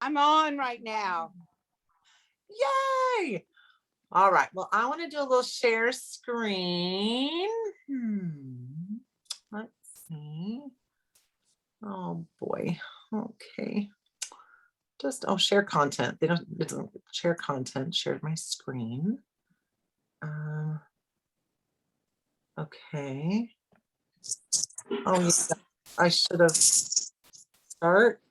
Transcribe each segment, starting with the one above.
I'm on right now. Yay! All right. Well, I want to do a little share screen. Let's see. Oh boy. Okay. Just share content. It doesn't share content. Share my screen. Okay. Oh yeah. I should have start.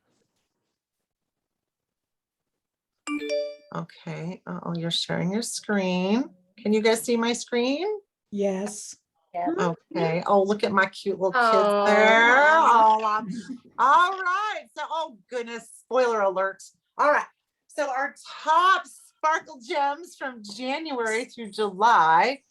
Okay. Oh, you're sharing your screen. Can you guys see my screen? Yes. Okay. Oh, look at my cute little kids there. Oh, all right. So, oh goodness, spoiler alert. All right. So our top sparkle gems from January through July.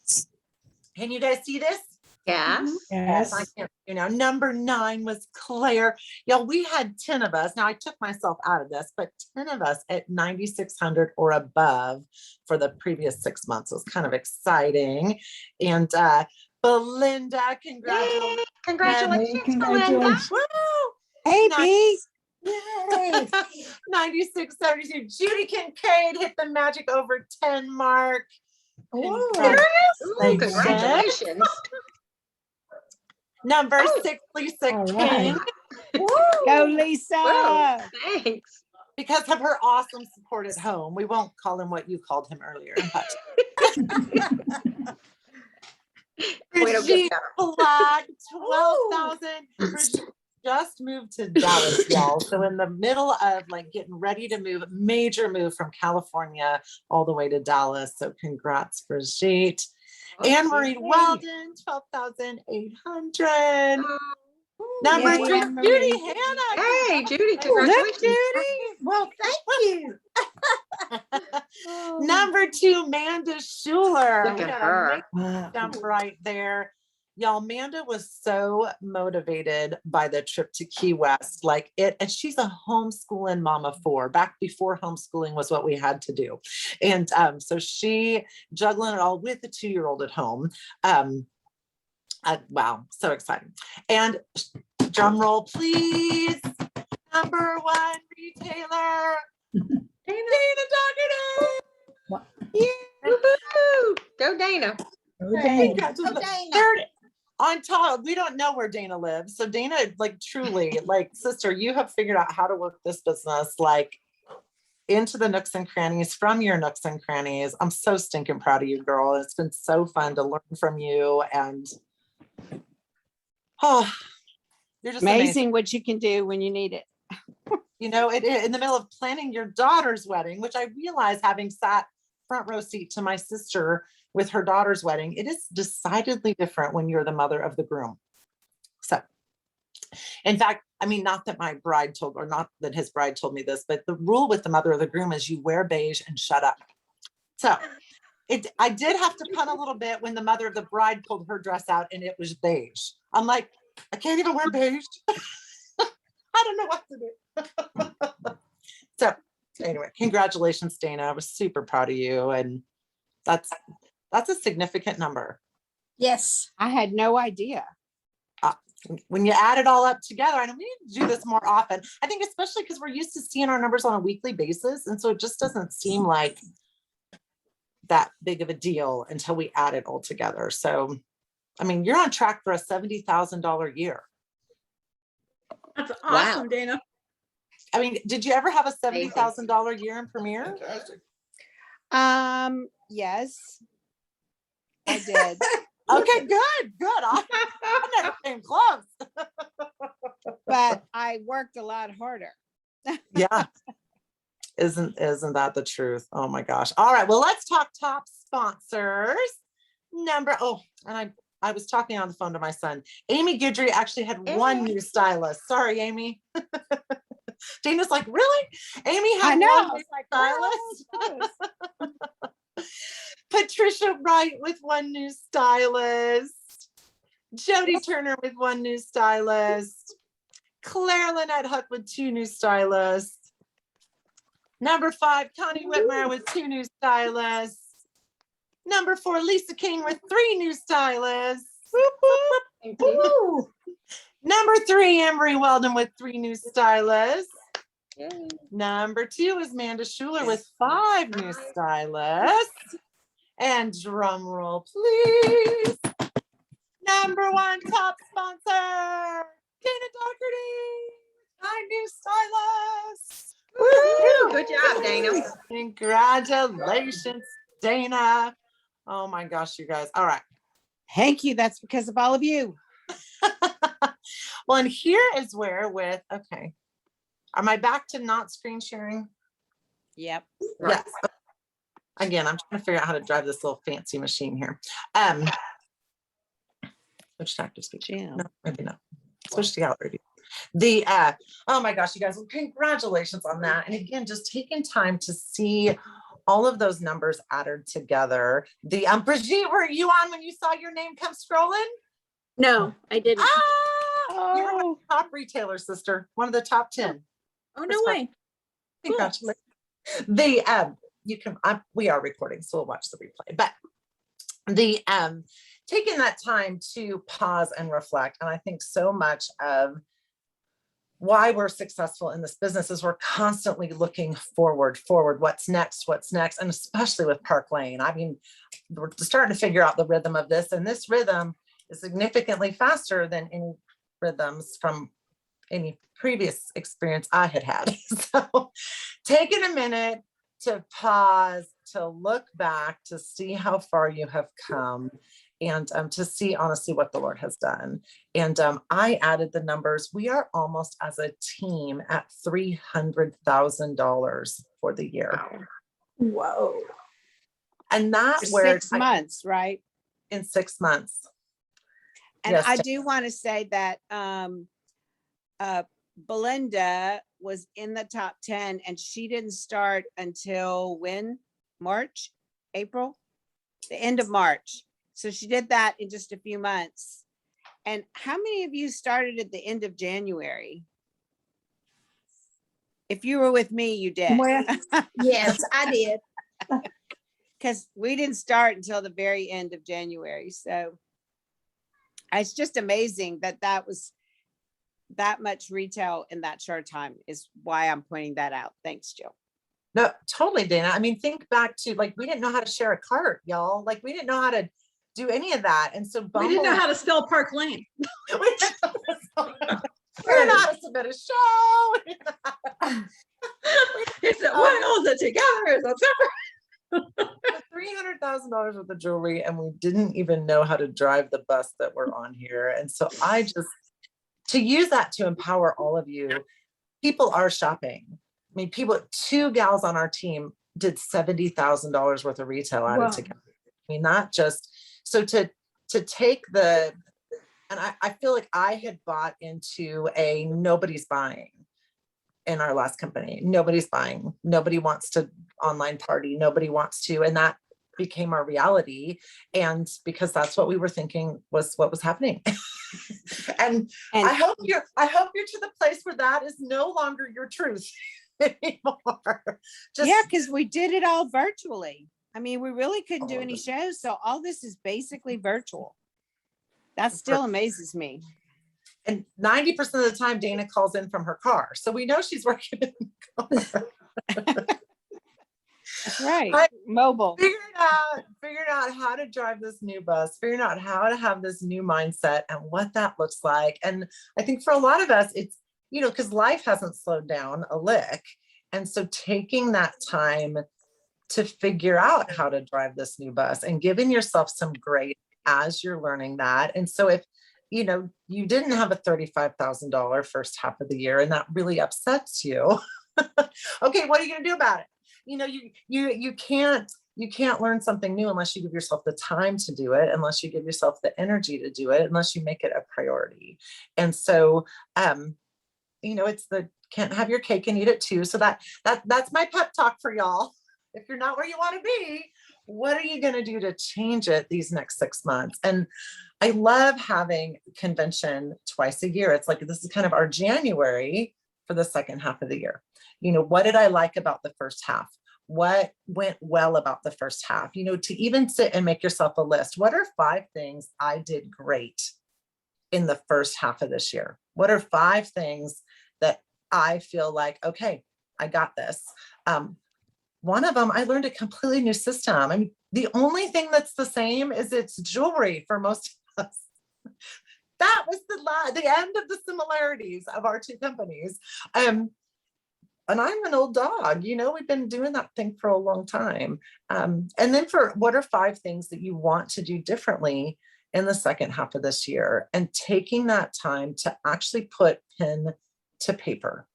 Can you guys see this? Yes. Yes. I can't, number 9 was Claire. Y'all, we had 10 of us. Now I took myself out of this, but 10 of us at 9,600 or above for the previous 6 months. It was kind of exciting. And Belinda, congratulations. Congratulations, Congratulations. Woo! Hey, Nice. B. Yay. 96.72. Judy Kincaid hit the magic over 10 mark. Whoa. Congratulations. Number 6, Lisa All King. right. Go, Lisa. Whoa, thanks. Because of her awesome support at home. We won't call him what you called him earlier. But Way to get Brigitte better. Black, 12,000. Brigitte just moved to Dallas, y'all. So in the middle of like getting ready to move, major move from California all the way to Dallas. So congrats, Brigitte. Anne Marie Weldon, 12,800. Number Yay, 3, Anne-Marie. Judy Hannah. Hey, Judy, Look, congratulations. Judy. Well, thank you. Number 2, Manda Schuler. Look We at got a her. Wow. jump right there. Y'all, Manda was so motivated by the trip to Key West, and she's a homeschooling mama back before homeschooling was what we had to do. And so she juggling it all with the 2-year-old at home. Wow, so exciting. And drum roll, please. Number 1 retailer, Dana Dougherty. Woo-hoo. Go Dana. Okay. They're on top. We don't know where Dana lives. So Dana, truly, sister, you have figured out how to work this business, into the nooks and crannies from your nooks and crannies. I'm so stinking proud of you, girl. It's been so fun to learn from you. And you're just Amazing what you can do when you need it. in the middle of planning your daughter's wedding, which I realize, having sat front row seat to my sister with her daughter's wedding, it is decidedly different when you're the mother of the groom. So, in fact, not that my bride or not that his bride told me this, but the rule with the mother of the groom is you wear beige and shut up. So I did have to pun a little bit when the mother of the bride pulled her dress out and it was beige. I'm like, I can't even wear beige. I don't know what to do. So anyway, congratulations, Dana. I was super proud of you. And that's a significant number. Yes. I had no idea. When you add it all up together, I know we need to do this more often. I think especially because we're used to seeing our numbers on a weekly basis. And so it just doesn't seem like that big of a deal until we add it all together. So, you're on track for a $70,000 year. That's awesome, Dana. Did you ever have a $70,000 year in Premier? Fantastic. Yes, I did. Okay, good. I never came close. But I worked a lot harder. Yeah. Isn't that the truth? Oh my gosh. All right. Well, let's talk top sponsors. And I was talking on the phone to my son. Amy Guidry actually had 1 new stylist. Sorry, Amy. Dana's like, really? Amy had 1 new stylist. Patricia Wright with 1 new stylist. Jody Turner with 1 new stylist. Claire Lynette Huck with 2 new stylists. Number 5, Connie Whitmire with 2 new stylists. Number 4, Lisa King with 3 new stylists. Whoop, whoop. Thank you. Number 3, Emery Weldon with 3 new stylists. Yay. Number 2 is Amanda Schuler with 5 new stylists. And drum roll, please. Number 1 top sponsor, Dana Doherty, 9 new stylists. Woo! Good job, Dana. Congratulations, Dana. Oh my gosh, you guys. All right. Thank you. That's because of all of you. Well, and here is where okay. Am I back to not screen sharing? Yep. Yes. Again, I'm trying to figure out how to drive this little fancy machine here. Switch to active speech. Jim. No, maybe not. Switch to gallery view. Oh my gosh, you guys, well, congratulations on that. And again, just taking time to see all of those numbers added together. Brigitte, were you on when you saw your name come scrolling? No, I didn't. You were one of the top retailers, sister. One of the top 10. Oh, no way. Congratulations. We are recording, so we'll watch the replay. But taking that time to pause and reflect, and I think so much of why we're successful in this business is we're constantly looking forward, what's next, and especially with Park Lane. I mean, we're starting to figure out the rhythm of this, and this rhythm is significantly faster than any rhythms from any previous experience I had had. So taking a minute to pause, to look back, to see how far you have come, and to see honestly what the Lord has done. And I added the numbers. We are almost as a team at $300,000 for the year. Whoa. And For that's where 6 months, right? in 6 months. And Yes, I Jen. do want to say that Belinda was in the top 10 and she didn't start until when? March, April, the end of March. So she did that in just a few months. And how many of you started at the end of January? If you were with me, you did. Well, yes, I did. Because we didn't start until the very end of January. So it's just amazing that that was that much retail in that short time is why I'm pointing that out. Thanks, Jill. No, totally, Dana. I mean, think back to we didn't know how to share a cart, y'all. We didn't know how to do any of that. And so We didn't know how to spell Park Lane. we didn't know how to submit a show. He said, what holds it together is a separate. $300,000 worth of jewelry, and we didn't even know how to drive the bus that we're on here. And so to use that to empower all of you, people are shopping. I mean, 2 gals on our team did $70,000 worth of retail added Wow. together. I mean, not just, so to take and I feel like I had bought into a nobody's buying in our last company. Nobody's buying. Nobody wants to online party. Nobody wants to. And that became our reality. And because that's what we were thinking was what was happening. and I hope you're to the place where that is no longer your truth anymore. Yeah, because we did it all virtually. I mean, we really couldn't do any shows. So all this is basically virtual. That still amazes me. And 90% of the time, Dana calls in from her car. So we know she's working in the car. That's right. I Mobile. Figured out how to drive this new bus, figuring out how to have this new mindset and what that looks like. And I think for a lot of us, it's, because life hasn't slowed down a lick. And so taking that time to figure out how to drive this new bus and giving yourself some grace as you're learning that. And so if, you didn't have a $35,000 first half of the year and that really upsets you, okay, what are you going to do about it? You can't learn something new unless you give yourself the time to do it, unless you give yourself the energy to do it, unless you make it a priority. And so, it's the can't have your cake and eat it too. So that's my pep talk for y'all. If you're not where you want to be, what are you going to do to change it these next 6 months? And I love having convention twice a year. It's like, this is kind of our January for the second half of the year. What did I like about the first half? What went well about the first half? To even sit and make yourself a list. What are 5 things I did great in the first half of this year? What are 5 things that I feel like, okay, I got this. One of them, I learned a completely new system. I mean, the only thing that's the same is it's jewelry for most of us. That was the end of the similarities of our 2 companies. And I'm an old dog, we've been doing that thing for a long time. And then what are 5 things that you want to do differently in the second half of this year, and taking that time to actually put pen to paper.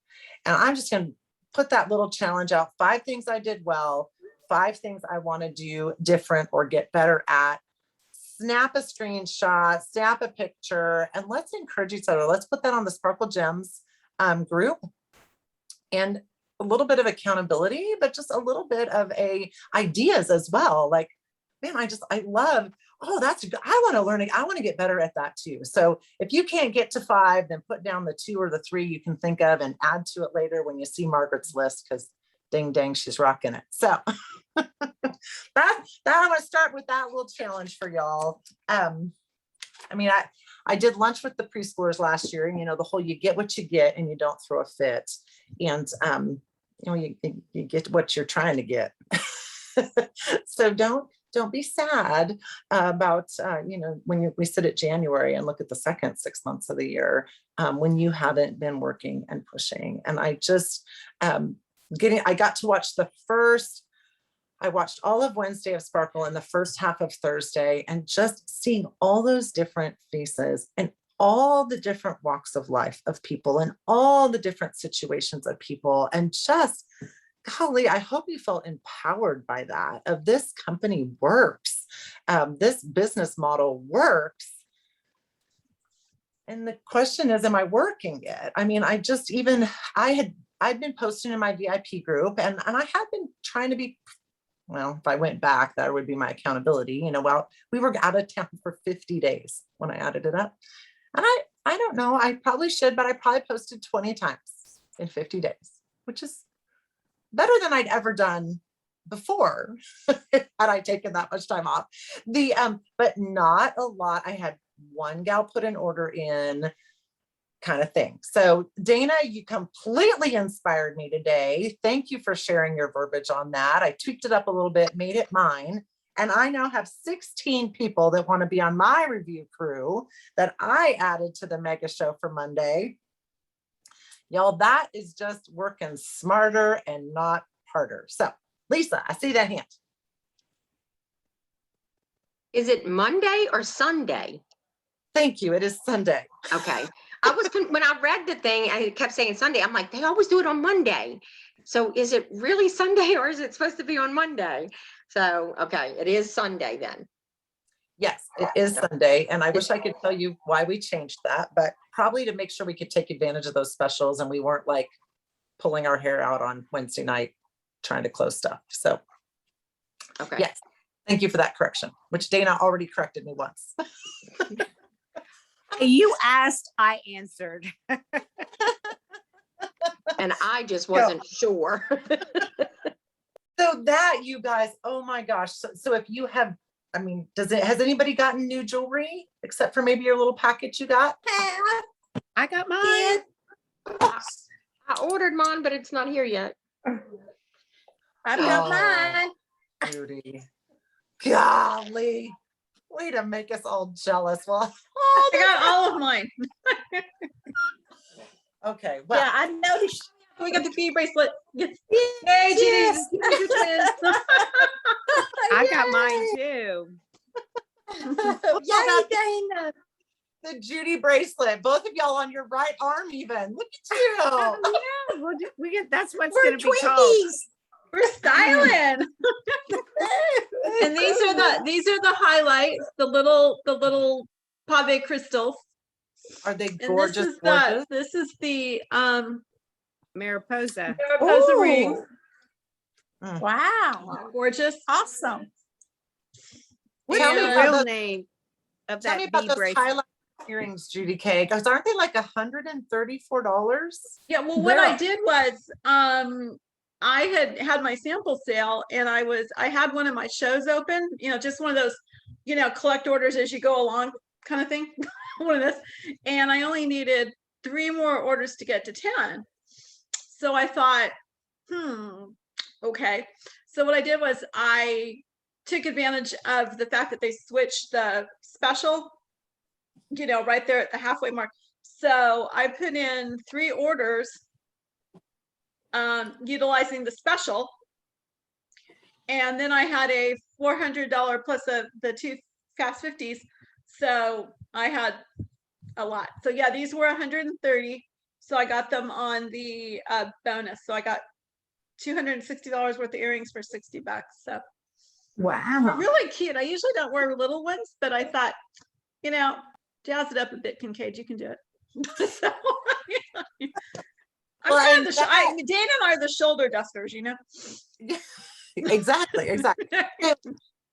And I'm just going to put that little challenge out. 5 things I did well, 5 things I want to do different or get better at. Snap a screenshot, snap a picture, and let's encourage each other. Let's put that on the Sparkle Gems group, and a little bit of accountability, but just a little bit of ideas as well. Like, man, I love, oh, that's good. I want to learn it. I want to get better at that too. So if you can't get to 5, then put down the 2 or the 3 you can think of and add to it later when you see Margaret's list, because ding dang, she's rocking it. So that I want to start with that little challenge for y'all. I did lunch with the preschoolers last year, and the whole, you get what you get and you don't throw a fit. And you get what you're trying to get. So don't be sad about, when we sit at January and look at the second 6 months of the year, when you haven't been working and pushing. And I just, I got to watch I watched all of Wednesday of Sparkle and the first half of Thursday, and just seeing all those different faces and all the different walks of life of people and all the different situations of people. And just, golly, I hope you felt empowered by that, of this company works. This business model works. And the question is, am I working it? I mean, I'd been posting in my VIP group, and I had been trying to be, well, if I went back, that would be my accountability. Well, we were out of town for 50 days when I added it up. And I don't know, I probably should, but I probably posted 20 times in 50 days, which is better than I'd ever done before, had I taken that much time off. But not a lot. I had one gal put an order in, kind of thing. So Dana, you completely inspired me today. Thank you for sharing your verbiage on that. I tweaked it up a little bit, made it mine. And I now have 16 people that want to be on my review crew that I added to the mega show for Monday. Y'all, that is just working smarter and not harder. So Lisa, I see that hand. Is it Monday or Sunday? Thank you. It is Sunday. Okay. When I read the thing, I kept saying Sunday. I'm like, they always do it on Monday. So is it really Sunday, or is it supposed to be on Monday? So, okay, it is Sunday then. Yes, it is Sunday. And I wish I could tell you why we changed that, but probably to make sure we could take advantage of those specials and we weren't like pulling our hair out on Wednesday night trying to close stuff. So, Okay. yes, thank you for that correction, which Dana already corrected me once. You asked, I answered. And I just wasn't sure. So that, you guys, oh my gosh. So if you have, has anybody gotten new jewelry except for maybe your little package you got? I got mine. I ordered mine, but it's not here yet. I've got mine. Beauty. Golly. Way to make us all jealous. Well, I got all of mine. okay. Well, Yeah, I noticed. We got the bead bracelet. Yay, Yes. Judy. I got mine too. Yay, Dana. the Judy bracelet, both of y'all on your right arm even. Look at you. Yeah, we get, that's what's We're going to be called. Twinkies. We're styling. And these are the highlights, the little pave crystals. Are they And gorgeous? Gorgeous. this is the Mariposa. Mariposa Ooh. ring. Wow. Gorgeous. Awesome. Tell me the Yeah. real name of Tell me that about bead those bracelet. highlight earrings, Judy K. Because aren't they like $134? Yeah, well, what I Yeah. did was I had my sample sale, and I had one of my shows open, just one of those, collect orders as you go along. kind of thing, one of this. And I only needed 3 more orders to get to 10. So I thought, okay. So what I did was I took advantage of the fact that they switched the special, right there at the halfway mark. So I put in 3 orders, utilizing the special. And then I had a $400 plus the 2 Fast 50s. So I had a lot. So yeah, these were 130. So I got them on the bonus. So I got $260 worth of earrings for $60. So they're Wow. really cute. I usually don't wear little ones, but I thought, jazz it up a bit, Kincaid. You can do it. So, I'm Well, kind and of the Dana and I are the shoulder dusters, Exactly.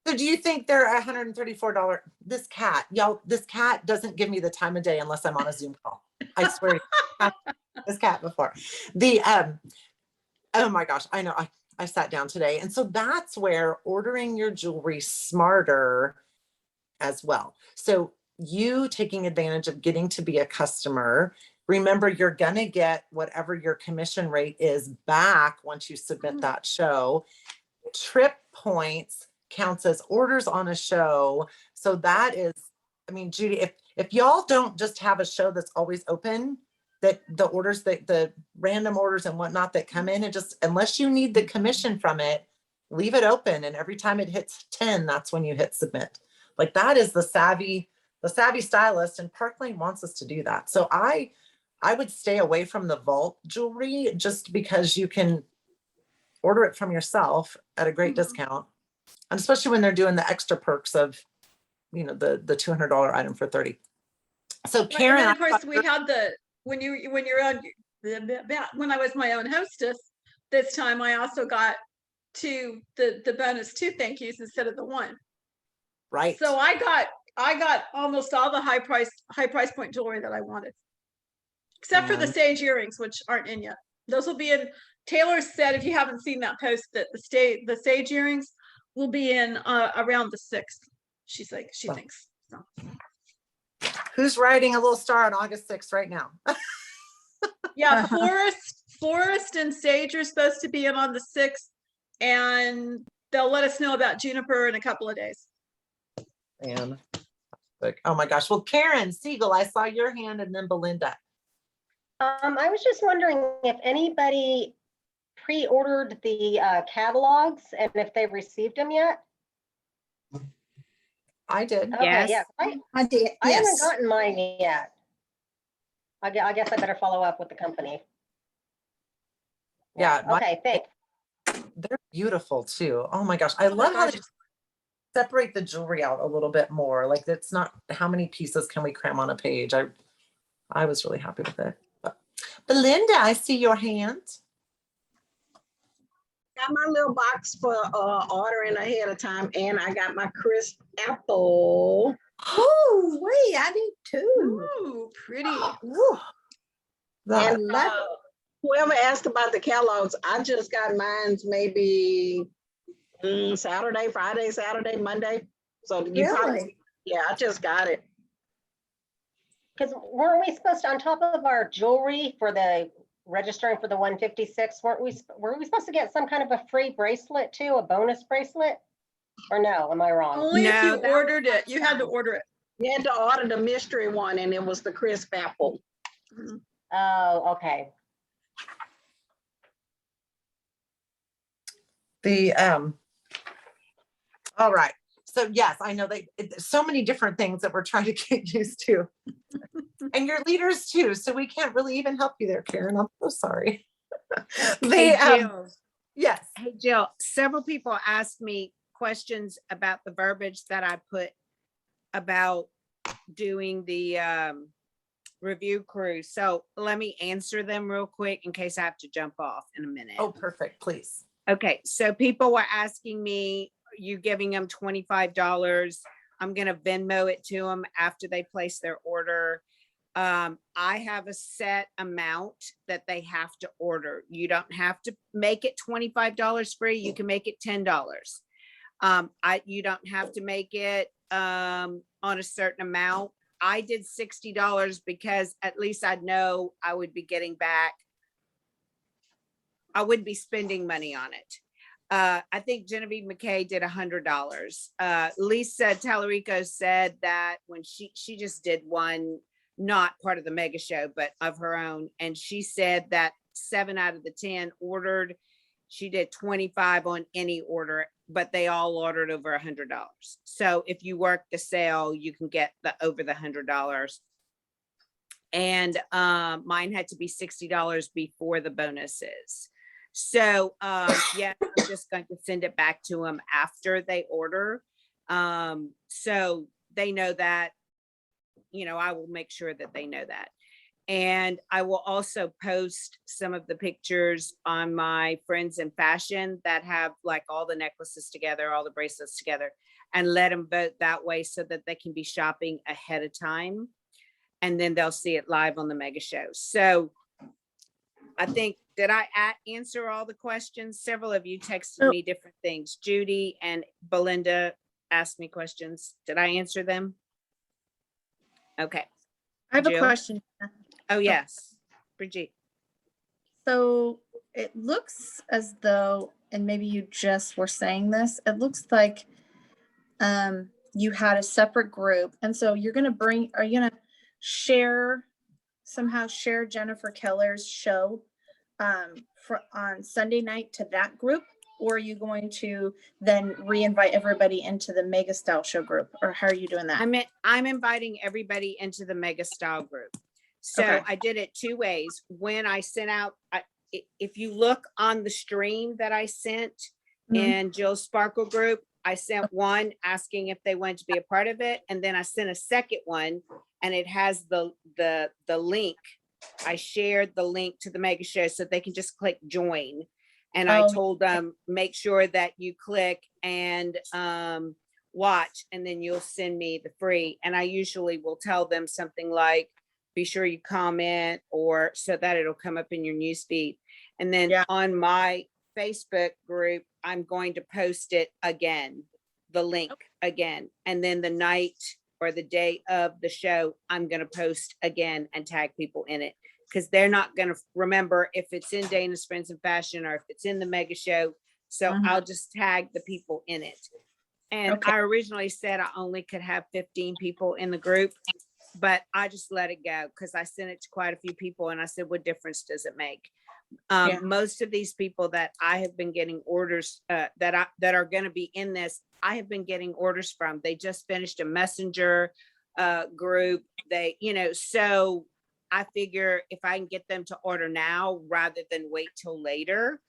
So do you think they're $134? This cat, y'all, this cat doesn't give me the time of day unless I'm on a Zoom call. I swear to you, this cat before. Oh my gosh, I know. I sat down today. And so that's where ordering your jewelry smarter as well. So you taking advantage of getting to be a customer. Remember, you're going to get whatever your commission rate is back once you submit that show. Trip points counts as orders on a show. So that is, Judy, if y'all don't just have a show that's always open, that the orders, the random orders and whatnot that come in, and just, unless you need the commission from it, leave it open. And every time it hits 10, that's when you hit submit. Like that is the savvy stylist, and Park Lane wants us to do that. So I would stay away from the vault jewelry just because you can order it from yourself at a great discount. And especially when they're doing the extra perks of, the $200 item for 30. So Right, Karen, and then, of course, we had when you're on when I was my own hostess this time, I also got the bonus 2 thank yous instead of the 1. right. So I got almost all the high price point jewelry that I wanted, except for the And- sage earrings, which aren't in yet. Those will be in. Taylor said, if you haven't seen that post, that the sage earrings will be in around the 6th. She's like, she thinks so. Who's writing a little star on August 6th right now? Yeah, forest and sage are supposed to be in on the 6th, and they'll let us know about juniper in a couple of days. And oh my gosh. Well, Karen Siegel, I saw your hand, and then Belinda. I was just wondering if anybody pre-ordered the catalogs and if they've received them yet? I did. Okay, Yes. yeah, I did. I haven't Yes. gotten mine yet. I guess I better follow up with the company. Yeah, Okay, thanks. they're beautiful too. Oh my gosh. I love how they separate the jewelry out a little bit more. Like it's not how many pieces can we cram on a page. I was really happy with it. But Belinda, I see your hand. Got my little box for ordering ahead of time, and I got my crisp apple. Oh, wait, I did too. Ooh, pretty. That- And whoever asked about the catalogs, I just got mine's maybe Friday, Saturday, Monday. So you probably, Really? yeah, I just got it. Because weren't we supposed to, on top of our jewelry for the registering for the 156, were we supposed to get some kind of a free bracelet too, a bonus bracelet? Or no, am I wrong? Only if No, you that was ordered it. last You had to time. order it. You had to order the mystery one, and it was the crisp apple. Oh, okay. All right. So yes, I know so many different things that we're trying to get used to. And your leaders too. So we can't really even help you there, Karen. I'm so sorry. Hey, Jill. Yes. Hey, Jill, several people asked me questions about the verbiage that I put about doing the review cruise. So let me answer them real quick in case I have to jump off in a minute. Oh, perfect. Please. Okay, so people were asking me, you giving them $25? I'm gonna Venmo it to them after they place their order. I have a set amount that they have to order. You don't have to make it $25 free. You can make it $10. You don't have to make it on a certain amount. I did $60 because at least I'd know I would be getting back. I wouldn't be spending money on it. I think Genevieve McKay did $100. Lisa Tallarico said that when she just did one, not part of the mega show, but of her own. And she said that 7 out of the 10 ordered. She did 25 on any order, but they all ordered over $100. So if you work the sale, you can get the over the $100. And mine had to be $60 before the bonuses. So yeah, I'm just going to send it back to them after they order. So they know that, you know, I will make sure that they know that. And I will also post some of the pictures on my Friends in Fashion that have like all the necklaces together, all the bracelets together, and let them vote that way so that they can be shopping ahead of time. And then they'll see it live on the mega show. So I think, did I answer all the questions? Several of you texted me different things. Judy and Belinda asked me questions. Did I answer them? Okay. I have a Jill? question. Oh, yes. Brigitte. So it looks as though, and maybe you just were saying this, it looks like you had a separate group. And so you're going to are you going to somehow share Jennifer Keller's show on Sunday night to that group? Or are you going to then re-invite everybody into the Mega Style Show group? Or how are you doing that? I'm inviting everybody into the Mega Style group. So Okay. I did it 2 ways. When I sent out, if you look on the stream that I sent in Jill's Sparkle group, I sent one asking if they wanted to be a part of it. And then I sent a second one and it has the link. I shared the link to the mega show so they can just click join. And I told them, make sure that you click and watch, and then you'll send me the free. And I usually will tell them something like, be sure you comment, or so that it'll come up in your newsfeed. And then on my Facebook group, I'm going to post it again, the link again. And then the night or the day of the show, I'm going to post again and tag people in it, because they're not going to remember if it's in Dana's Friends in Fashion or if it's in the mega show. So I'll just tag the people in it. And I originally said I only could have 15 people in the group, but I just let it go because I sent it to quite a few people and I said, what difference does it make? Most of these people that I have been getting orders that are going to be in this, I have been getting orders from. They just finished a messenger group. They, you know, so I figure if I can get them to order now rather than wait till later,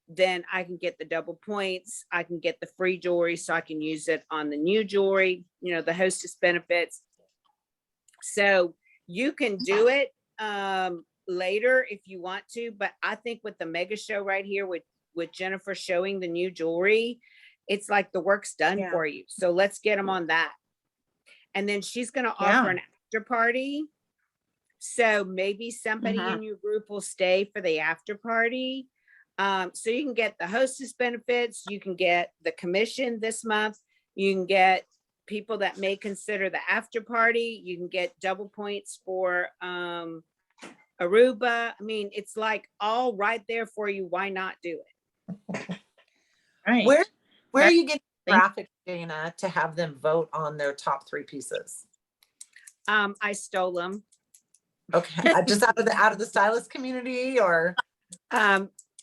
then I can get the double points. I can get the free jewelry so I can use it on the new jewelry, you know, the hostess benefits. So you can do it later if you want to, but I think with the mega show right here with Jennifer showing the new jewelry, it's like the work's done for you. So let's get them on that. And then she's going to offer an after party. So maybe somebody in your group will stay for the after party. So you can get the hostess benefits, you can get the commission this month, you can get people that may consider the after party, you can get double points for Aruba. I mean, it's like all right there for you. Why not do it? Right. Where are you getting traffic, Dana, to have them vote on their top 3 pieces? I stole them. Okay, just out of the stylist community, or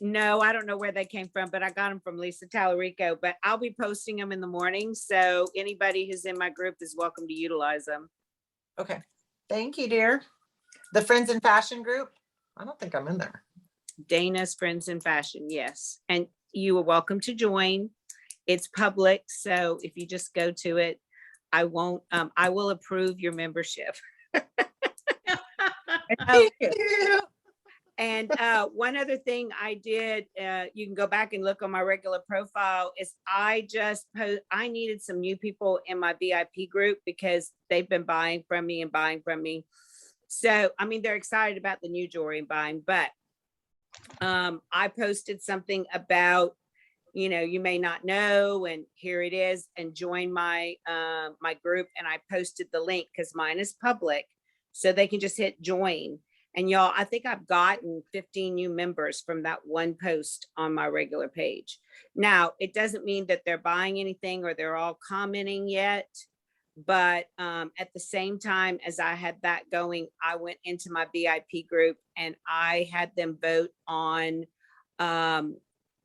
No, I don't know where they came from, but I got them from Lisa Tallarico, but I'll be posting them in the morning. So anybody who's in my group is welcome to utilize them. okay. Thank you, dear. The Friends in Fashion group? I don't think I'm in there. Dana's Friends in Fashion, yes. And you are welcome to join. It's public, so if you just go to it, I will approve your membership. Thank you. And one other thing I did, you can go back and look on my regular profile, is I needed some new people in my VIP group because they've been buying from me. So, I mean, they're excited about the new jewelry and buying, but I posted something about you know, you may not know, and here it is, and join my my group. And I posted the link because mine is public, so they can just hit join. And y'all, I think I've gotten 15 new members from that one post on my regular page. Now, it doesn't mean that they're buying anything or they're all commenting yet, but at the same time as I had that going, I went into my VIP group and I had them vote on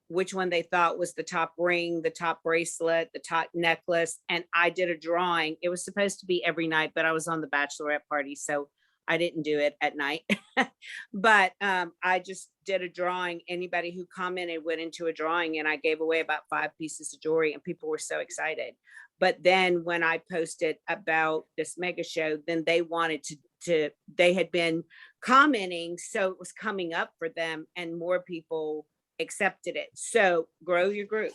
which one they thought was the top ring, the top bracelet, the top necklace. And I did a drawing. It was supposed to be every night, but I was on the bachelorette party, so I didn't do it at night. But I just did a drawing. Anybody who commented went into a drawing, and I gave away about 5 pieces of jewelry, and people were so excited. But then when I posted about this mega show, then they wanted to they had been commenting, so it was coming up for them, and more people accepted it. So grow your group.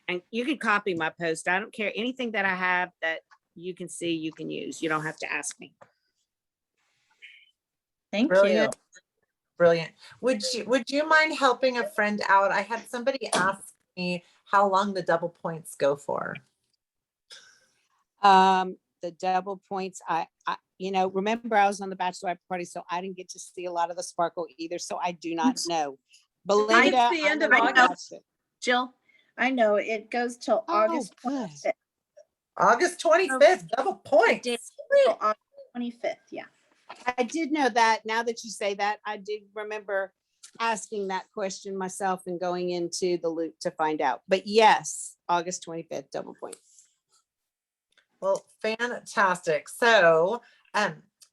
And you can copy my post. I don't care. Anything that I have that you can see, you can use. You don't have to ask me. Thank Brilliant. you. Brilliant. Would you mind helping a friend out? I had somebody ask me how long the double points go for. The double points, I you know, remember I was on the bachelorette party, so I didn't get to see a lot of the sparkle either. So I do not know. Belinda, the end of I know you August. watched it. Jill, I know it goes till August good. 25th. August 25th, double points. Till August 25th, yeah. I did know that. Now that you say that, I did remember asking that question myself and going into the loop to find out. But yes, August 25th, double points. Well, fantastic. So,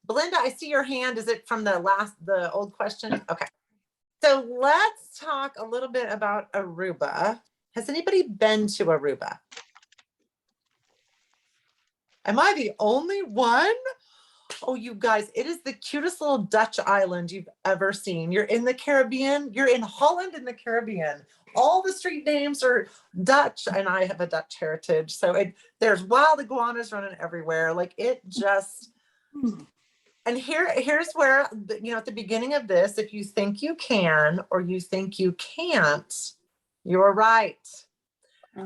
Belinda, I see your hand. Is it from the old question? Okay. So let's talk a little bit about Aruba. Has anybody been to Aruba? Am I the only one? Oh, you guys, it is the cutest little Dutch island you've ever seen. You're in the Caribbean. You're in Holland in the Caribbean. All the street names are Dutch, and I have a Dutch heritage. So there's wild iguanas running everywhere. Like it just, and here's where, you know, at the beginning of this, if you think you can or you think you can't, you're right.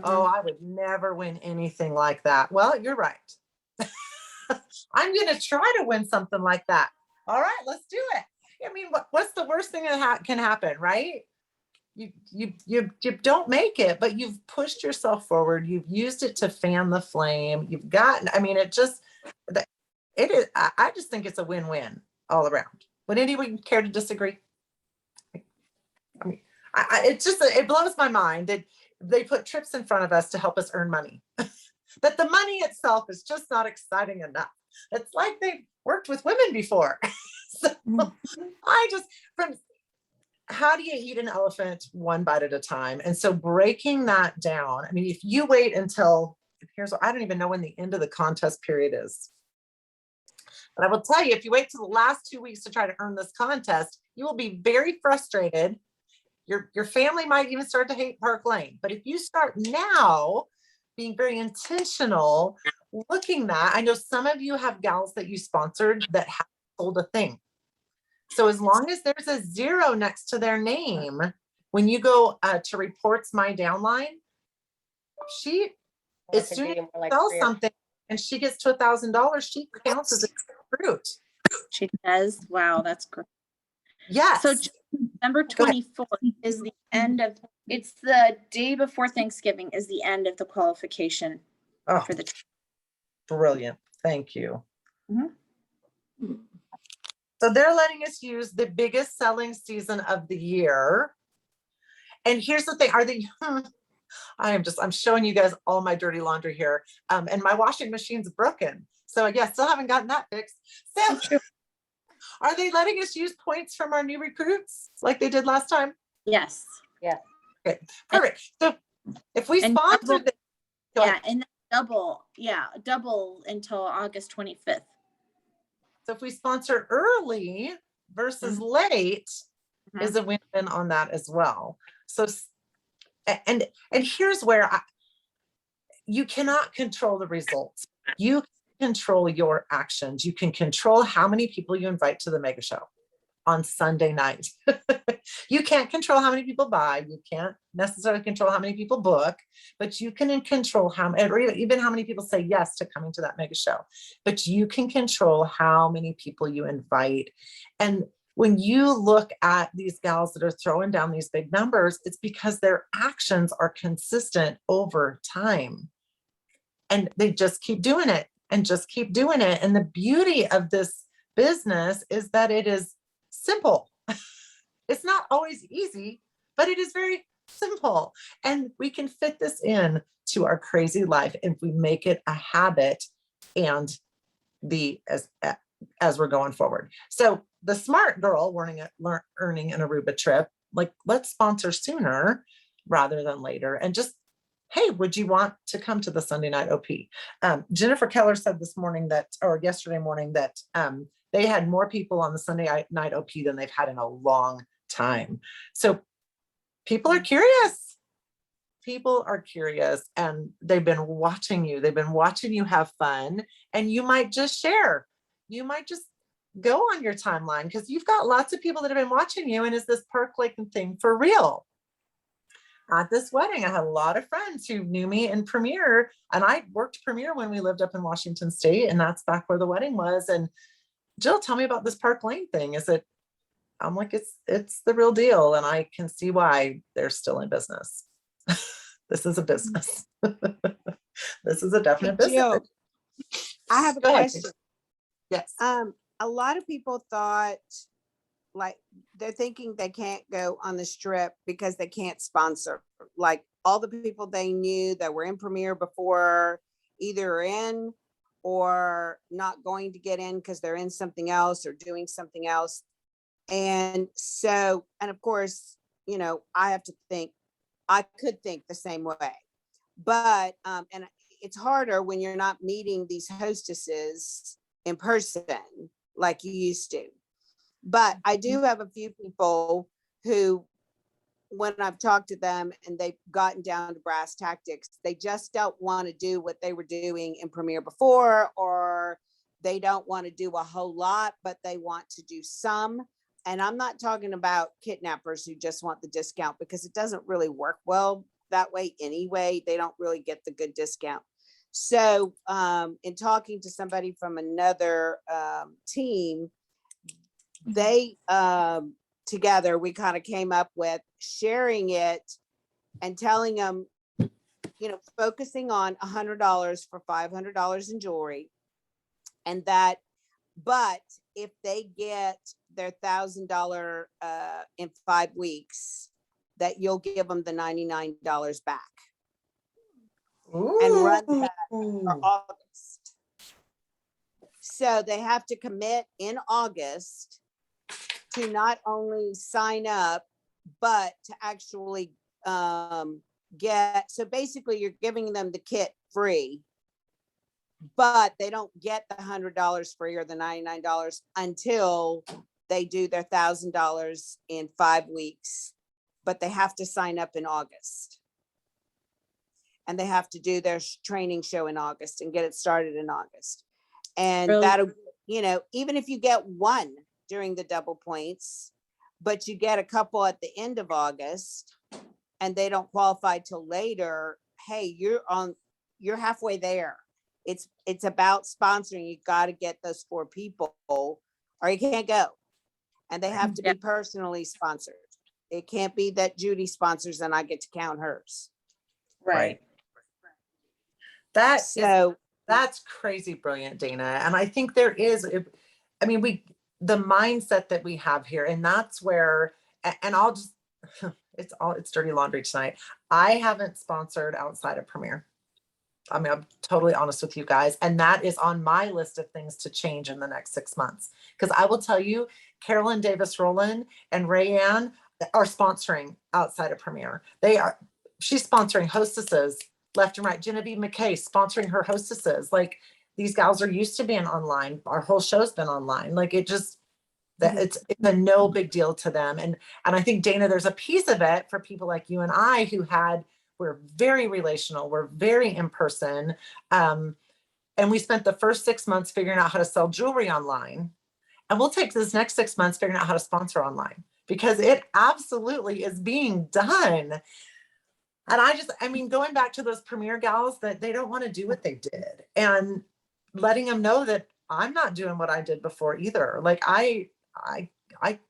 Oh, I would never win anything like that. Well, you're right. I'm going to try to win something like that. All right, let's do it. I mean, what's the worst thing that can happen, right? You don't make it, but you've pushed yourself forward. You've used it to fan the flame. You've gotten, I mean, it is, I just think it's a win-win all around. Would anyone care to disagree? I mean, it blows my mind that they put trips in front of us to help us earn money. That the money itself is just not exciting enough. It's like they've worked with women before. So how do you eat an elephant one bite at a time? And so breaking that down, I mean, if you wait until, I don't even know when the end of the contest period is. But I will tell you, if you wait till the last 2 weeks to try to earn this contest, you will be very frustrated. Your family might even start to hate Park Lane. But if you start now, being very intentional, looking that, I know some of you have gals that you sponsored that have sold a thing. So as long as there's a 0 next to their name, when you go to reports my downline, she, as soon as you sell something and she gets to $1,000, she counts as a fruit. She does. Wow, that's great. Yes. So December 24th is the end of, it's the day before Thanksgiving is the end of the qualification for the. Brilliant. Thank you. So they're letting us use the biggest selling season of the year. And here's the thing, I'm showing you guys all my dirty laundry here. And my washing machine's broken. So yeah, still haven't gotten that fixed. So are they letting us use points from our new recruits like they did last time? Yes. Yeah. Okay, perfect. So if we sponsor this, and double until August 25th. so if we sponsor early versus late is a win-win on that as well. So, and here's where you cannot control the results. You control your actions. You can control how many people you invite to the mega show on Sunday night. You can't control how many people buy. You can't necessarily control how many people book, but you can control how, or even how many people say yes to coming to that mega show. But you can control how many people you invite. And when you look at these gals that are throwing down these big numbers, it's because their actions are consistent over time. And they just keep doing it and just keep doing it. And the beauty of this business is that it is simple. It's not always easy, but it is very simple. And we can fit this in to our crazy life if we make it a habit and as we're going forward. So the smart girl earning an Aruba trip, like, let's sponsor sooner rather than later. And just, hey, would you want to come to the Sunday night OP? Jennifer Keller said this morning yesterday morning that they had more people on the Sunday night OP than they've had in a long time. So people are curious. People are curious, and they've been watching you. They've been watching you have fun, and you might just share. You might just go on your timeline because you've got lots of people that have been watching you. And is this Park Lake thing for real? At this wedding, I had a lot of friends who knew me in Premier, and I worked Premier when we lived up in Washington State, and that's back where the wedding was. And Jill, tell me about this Park Lane thing. I'm like, it's the real deal. And I can see why they're still in business. This is a business. This is a definite business. Jill, I have a Go ahead. question. Yes. A lot of people thought, like, they're thinking they can't go on the strip because they can't sponsor. Like, all the people they knew that were in Premier before either are in or not going to get in because they're in something else or doing something else. And so, and of course, you know, I could think the same way, but, and it's harder when you're not meeting these hostesses in person like you used to. But I do have a few people who, when I've talked to them and they've gotten down to brass tactics, they just don't want to do what they were doing in Premier before, or they don't want to do a whole lot, but they want to do some. And I'm not talking about kidnappers who just want the discount, because it doesn't really work well that way anyway. They don't really get the good discount. So in talking to somebody from another team, they together, we kind of came up with sharing it and telling them, you know, focusing on $100 for $500 in jewelry, and that, but if they get their $1,000 in 5 weeks, that you'll give them the $99 back and run that for August. So they have to commit in August to not only sign up, but to actually get, so basically you're giving them the kit free, but they don't get the $100 free or the $99 until they do their $1,000 in 5 weeks, but they have to sign up in August. And they have to do their training show in August and get it started in August. And Really? that'll, you know, even if you get one during the double points, but you get a couple at the end of August and they don't qualify till later, hey, you're halfway there. It's about sponsoring. You got to get those 4 people or you can't go. And they have to be personally sponsored. It can't be that Judy sponsors and I get to count hers. Right. That's crazy brilliant, Dana. And I think there is, I mean, the mindset that we have here, and that's where, and I'll just, it's dirty laundry tonight. I haven't sponsored outside of Premier. I mean, I'm totally honest with you guys. And that is on my list of things to change in the next 6 months. Because I will tell you, Carolyn Davis Rowland and Rayanne are sponsoring outside of Premier. She's sponsoring hostesses left and right. Genevieve McKay sponsoring her hostesses. Like, these gals are used to being online. Our whole show's been online. Like, it just, it's a no big deal to them. And I think, Dana, there's a piece of it for people like you and I we're very relational. We're very in person. And we spent the first 6 months figuring out how to sell jewelry online. And we'll take this next 6 months figuring out how to sponsor online, because it absolutely is being done. And I mean, going back to those premiere gals that they don't want to do what they did, and letting them know that I'm not doing what I did before either. Like I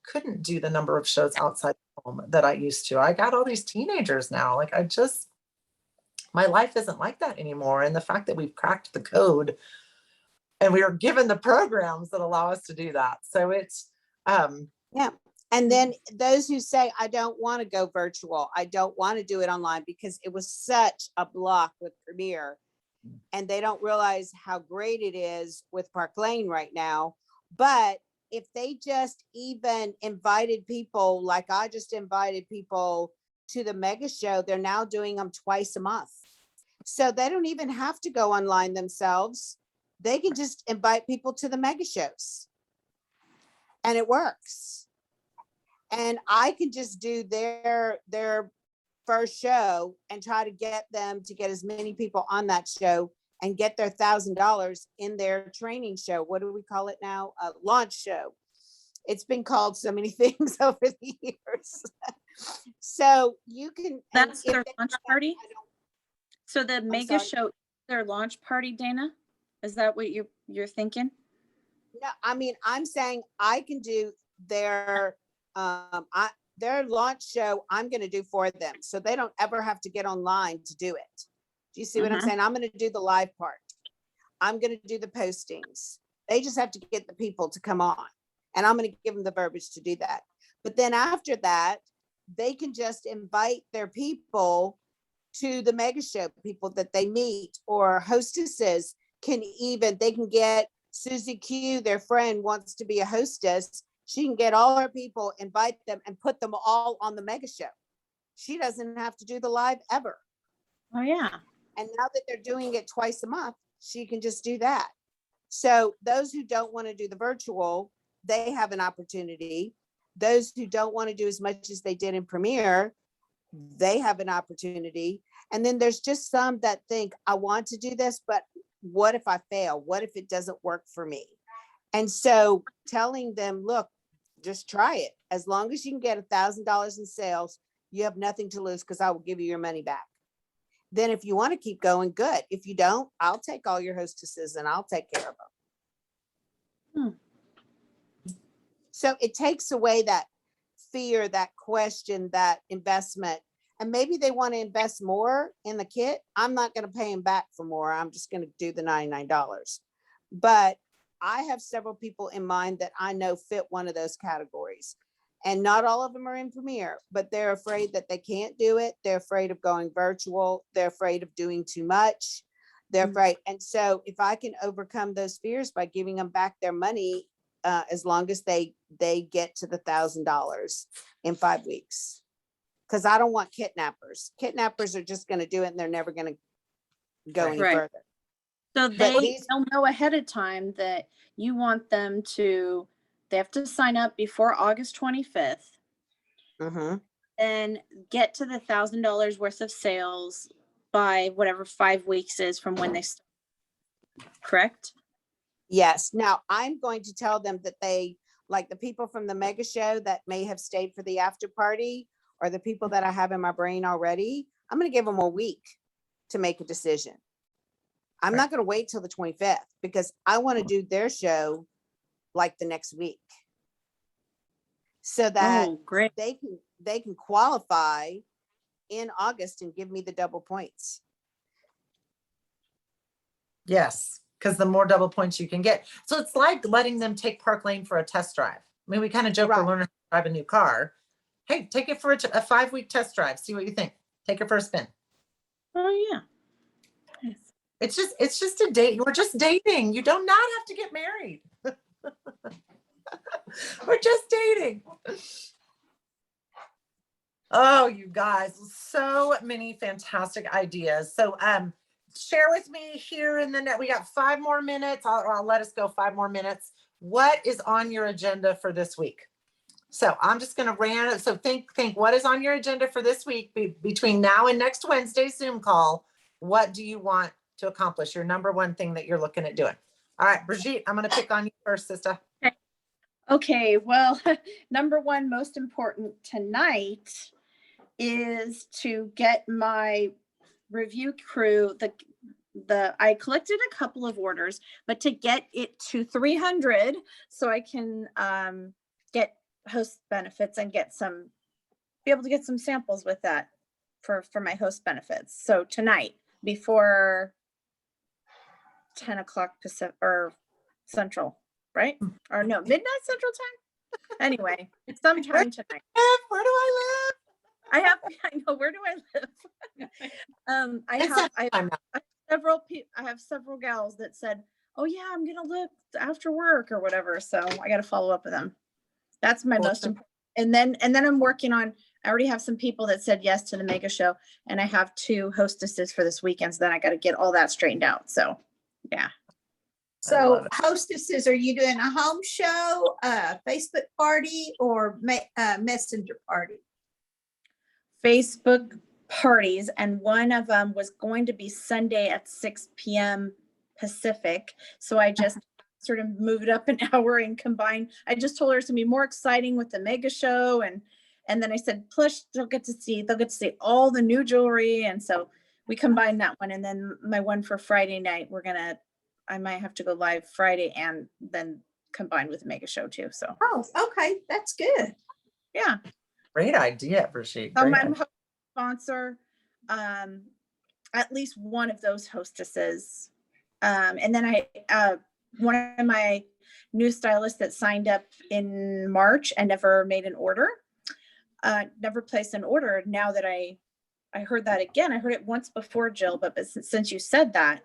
couldn't do the number of shows outside the home that I used to. I got all these teenagers now. Like my life isn't like that anymore. And the fact that we've cracked the code and we are given the programs that allow us to do that. So it's, Yeah. And then those who say, I don't want to go virtual, I don't want to do it online because it was such a block with Premiere. And they don't realize how great it is with Park Lane right now. But if they just even invited people, like I just invited people to the mega show, they're now doing them twice a month. So they don't even have to go online themselves. They can just invite people to the mega shows. And it works. And I can just do their first show and try to get them to get as many people on that show and get their $1,000 in their training show. What do we call it now? A launch show. It's been called so many things over the years. So you can. and That's if their they- launch party? I don't- So the mega sorry. show, their launch party, Dana? Is that what you're thinking? No, I mean, I'm saying I can do their launch show. I'm going to do for them, so they don't ever have to get online to do it. Do you see what I'm Mhm. saying? I'm going to do the live part. I'm going to do the postings. They just have to get the people to come on, and I'm going to give them the verbiage to do that. But then after that, they can just invite their people to the mega show, people that they meet, or hostesses they can get Susie Q, their friend, wants to be a hostess. She can get all her people, invite them, and put them all on the mega show. She doesn't have to do the live ever. Oh, yeah. And now that they're doing it twice a month, she can just do that. So those who don't want to do the virtual, they have an opportunity. Those who don't want to do as much as they did in Premiere, they have an opportunity. And then there's just some that think, I want to do this, but what if I fail? What if it doesn't work for me? And so telling them, look, just try it. As long as you can get $1,000 in sales, you have nothing to lose because I will give you your money back. Then if you want to keep going, good. If you don't, I'll take all your hostesses and I'll take care of them. So it takes away that fear, that question, that investment. And maybe they want to invest more in the kit. I'm not going to pay them back for more. I'm just going to do the $99. But I have several people in mind that I know fit one of those categories. And not all of them are in Premiere, but they're afraid that they can't do it. They're afraid of going virtual. They're afraid of doing too much. They're afraid. And so if I can overcome those fears by giving them back their money, as long as they get to the $1,000 in 5 weeks. Because I don't want kidnappers. Kidnappers are just going to do it and they're never going to go any Right. further. So these- they'll know ahead of time that you want them to, they have to sign up before August 25th Mhm. and get to the $1,000 worth of sales by whatever 5 weeks is from when they start. Correct? Yes. Now I'm going to tell them that they, like the people from the mega show that may have stayed for the after party, or the people that I have in my brain already, I'm going to give them a week to make a decision. I'm not going to wait till the 25th because I want to do their show like the next week. So that Oh, great. they can qualify in August and give me the double points. yes, because the more double points you can get. So it's like letting them take Park Lane for a test drive. I mean, we kind of joke we're Right. learning to drive a new car. Hey, take it for a 5-week test drive. See what you think. Take it for a spin. Oh, yeah. Nice. It's just a date. We're just dating. You do not have to get married. We're just dating. Oh, you guys, so many fantastic ideas. So share with me here in the net. We got 5 more minutes. I'll let us go 5 more minutes. What is on your agenda for this week? So I'm just going to so think what is on your agenda for this week between now and next Wednesday's Zoom call. What do you want to accomplish? Your number one thing that you're looking at doing. All right, Brigitte, I'm going to pick on you first, sister. Okay, well, number one, most important tonight is to get my review crew, I collected a couple of orders, but to get it to 300 so I can get host benefits and be able to get some samples with that for my host benefits. So tonight before 10 o'clock Pacific or Central, right? Or no, midnight Central time. Anyway, it's sometime tonight. Where do I live? I know, where do I live? I It's have that time now. I have several gals that said, "Oh yeah, I'm gonna look after work or whatever." So I got to follow up with them. That's my most Awesome. important. And then I'm working on. I already have some people that said yes to the mega show, and I have 2 hostesses for this weekend. So then I got to get all that straightened out. So yeah, So hostesses, are you doing a home show, a Facebook party, or messenger party? Facebook parties, and one of them was going to be Sunday at 6 p.m. Pacific. So I just sort of moved up an hour and combined. I just told her it's gonna be more exciting with the mega show, and then I said, plus they'll get to see all the new jewelry, and so we combined that one. And then my one for Friday night, I might have to go live Friday and then combine with the mega show too. So Oh, okay, that's good. yeah. Great idea, Brigitte. So Great I'm idea. sponsor at least one of those hostesses. And then one of my new stylists that signed up in March and never made an order, never placed an order. Now that I heard that again, I heard it once before, Jill, but since you said that,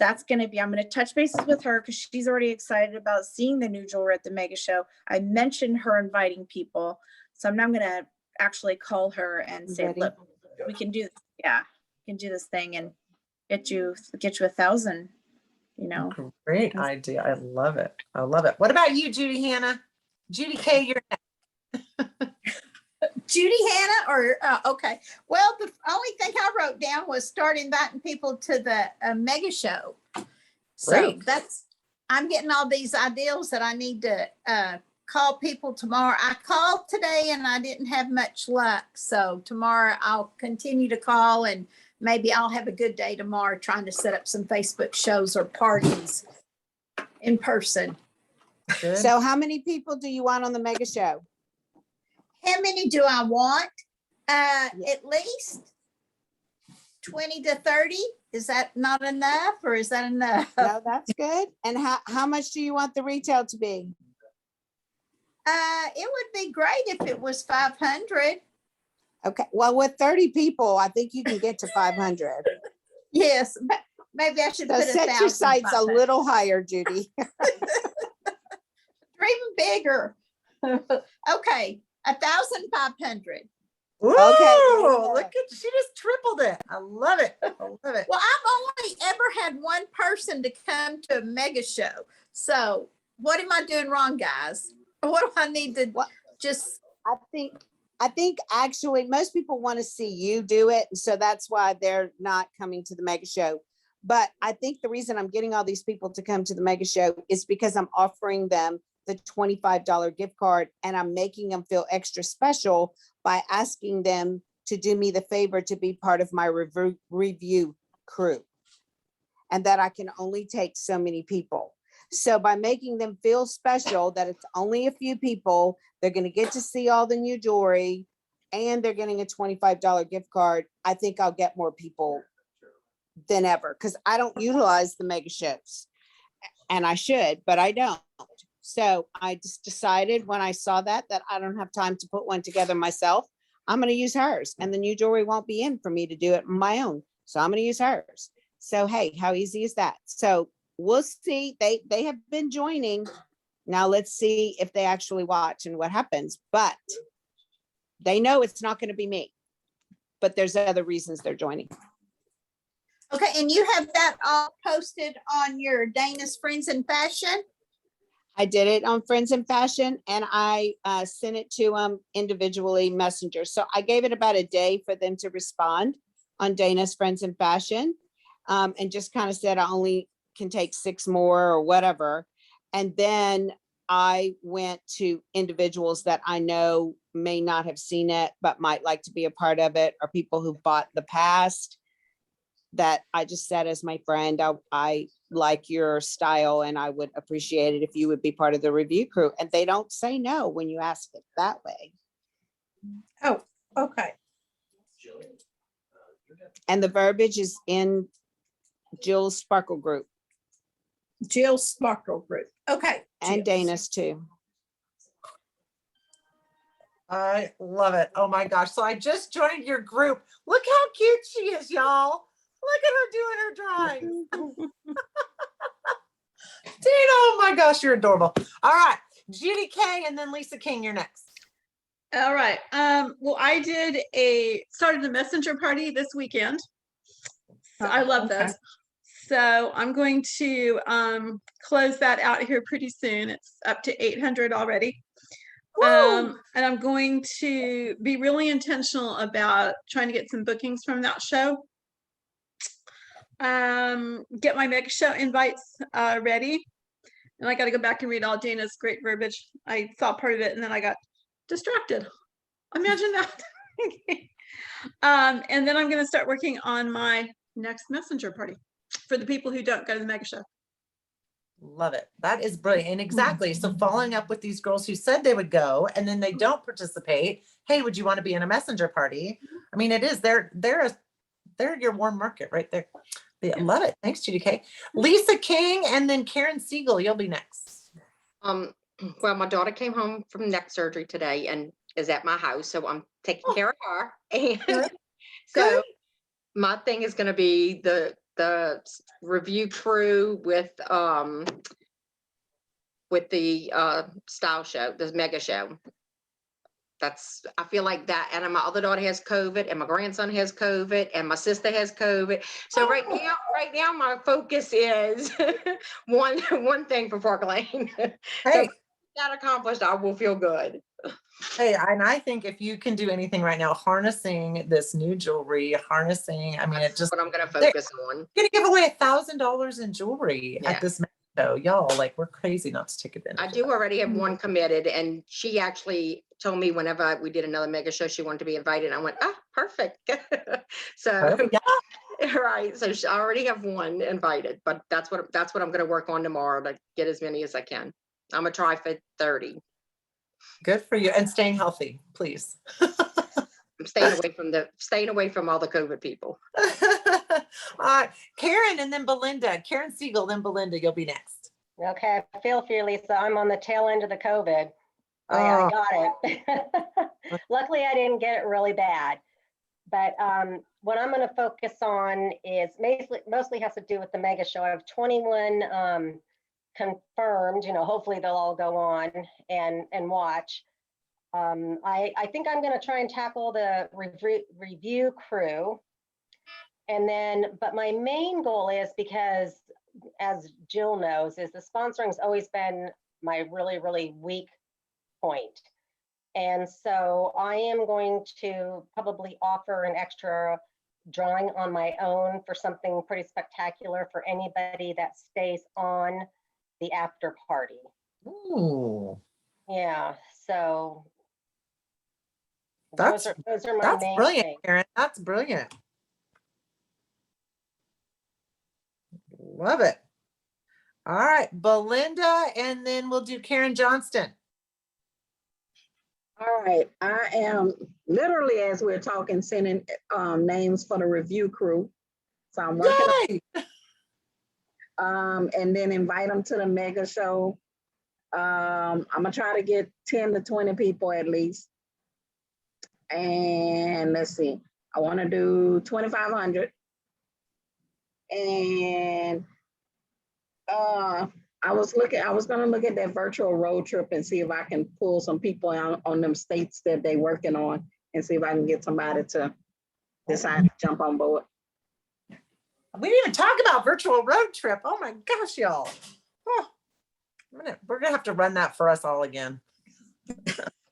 I'm going to touch bases with her because she's already excited about seeing the new jewelry at the mega show. I mentioned her inviting people. So I'm going to actually call her and say, Ready? look, we can do this thing and get you 1,000, Great idea. I love it. I love it. What about you, Judy Hannah? Judy K, you're Judy Hannah, or okay. Well, the only thing I wrote down was start inviting people to the mega show. So Great. I'm getting all these ideas that I need to call people tomorrow. I called today and I didn't have much luck. So tomorrow I'll continue to call, and maybe I'll have a good day tomorrow trying to set up some Facebook shows or parties in person. good. So how many people do you want on the mega show? How many do I want? At least 20 to 30. Is that not enough, or is that enough? No, that's good. And how much do you want the retail to be? It would be great if it was 500. Okay, well, with 30 people, I think you can get to 500. Yes, but maybe I should So put set your 1,000, sights a 500. little higher, Judy. Or even bigger. Okay, 1,500. Ooh, yeah. look at, she just tripled it. I love it. I love it. Well, I've only ever had one person to come to a mega show. So what am I doing wrong, guys? What do I need to What? just, I think actually most people want to see you do it. So that's why they're not coming to the mega show. But I think the reason I'm getting all these people to come to the mega show is because I'm offering them the $25 gift card, and I'm making them feel extra special by asking them to do me the favor to be part of my review crew, and that I can only take so many people. So by making them feel special, that it's only a few people, they're going to get to see all the new jewelry, and they're getting a $25 gift card. I think I'll get more people than ever, because I don't utilize the mega shows, and I should, but I don't. So I just decided when I saw that I don't have time to put one together myself. I'm going to use hers, and the new jewelry won't be in for me to do it on my own. So I'm going to use hers. So, hey, how easy is that? So we'll see. They have been joining. Now let's see if they actually watch and what happens, but they know it's not going to be me, but there's other reasons they're joining. okay, and you have that all posted on your Dana's Friends in Fashion? I did it on Friends in Fashion, and I sent it to them individually messenger. So I gave it about a day for them to respond on Dana's Friends in Fashion, and just kind of said I only can take 6 more or whatever. And then I went to individuals that I know may not have seen it, but might like to be a part of it, or people who bought the past, that I just said, as my friend, I like your style and I would appreciate it if you would be part of the review crew. And they don't say no when you ask it that way. Oh, okay. And the verbiage is in Jill's Sparkle group Jill Sparkle Group. Okay. and Jill. Dana's too. I love it. Oh my gosh. So I just joined your group. Look how cute she is, y'all. Look at her doing her drawings. Dana, oh my gosh, you're adorable. All right. Judy K and then Lisa King, you're next. All right. Well, I started a messenger party this weekend. So I love Okay. those. So I'm going to close that out here pretty soon. It's up to 800 already. And I'm going to be really intentional about trying to get some bookings from that show. Get my mega show invites ready. And I got to go back and read all Dana's great verbiage. I saw part of it and then I got distracted. Imagine that. And then I'm going to start working on my next messenger party for the people who don't go to the mega show. Love it. That is brilliant. And exactly. So following up with these girls who said they would go and then they don't participate. Hey, would you want to be in a messenger party? I mean, it is, they're your warm market right there. Yeah, love it. Thanks, Judy K. Lisa King and then Karen Siegel, you'll be next. Well, my daughter came home from neck surgery today and is at my house, so I'm taking care of her. And so Good. my thing is going to be the review crew with the style show, the mega show. I feel like that. And my other daughter has COVID and my grandson has COVID and my sister has COVID. So right now my focus is one thing for Park Lane. Hey, That accomplished, I will feel good. hey, and I think if you can do anything right now, harnessing this new jewelry, I mean, it just, What I'm going to focus on. gonna give away $1,000 in jewelry Yeah. at this show. Y'all, like, we're crazy not to take advantage. I of do that. already have one committed, and she actually told me whenever we did another mega show, she wanted to be invited. And I went, perfect. So, Perfect. Yeah. right. So I already have one invited, but that's what I'm going to work on tomorrow to get as many as I can. I'm gonna try for 30. Good for you. And staying healthy, please. I'm staying away from all the COVID people. All right, Karen and then Belinda. Karen Siegel, then Belinda, you'll be next. Okay, I feel for you, Lisa. I'm on the tail end of the COVID. I got it. Luckily, I didn't get it really bad. But what I'm going to focus on is mostly has to do with the mega show. I have 21 confirmed. Hopefully they'll all go on and watch. I think I'm going to try and tackle the review crew. And then, but my main goal is, because as Jill knows, is the sponsoring's always been my really, really weak point. And so I am going to probably offer an extra drawing on my own for something pretty spectacular for anybody that stays on the after party. Ooh, Yeah, so That's- those are my that's main brilliant, things. Karen. That's brilliant. Love it. All right, Belinda, and then we'll do Karen Johnston. All right, I am literally, as we're talking, sending names for the review crew. So I'm working Yay! and then invite them to the mega show. I'm gonna try to get 10 to 20 people at least. And let's see, I want to do 2,500. And I was gonna look at that virtual road trip and see if I can pull some people out on them states that they working on and see if I can get somebody to decide to jump on board. We didn't even talk about virtual road trip. Oh my gosh, y'all. Oh, we're gonna have to run that for us all again.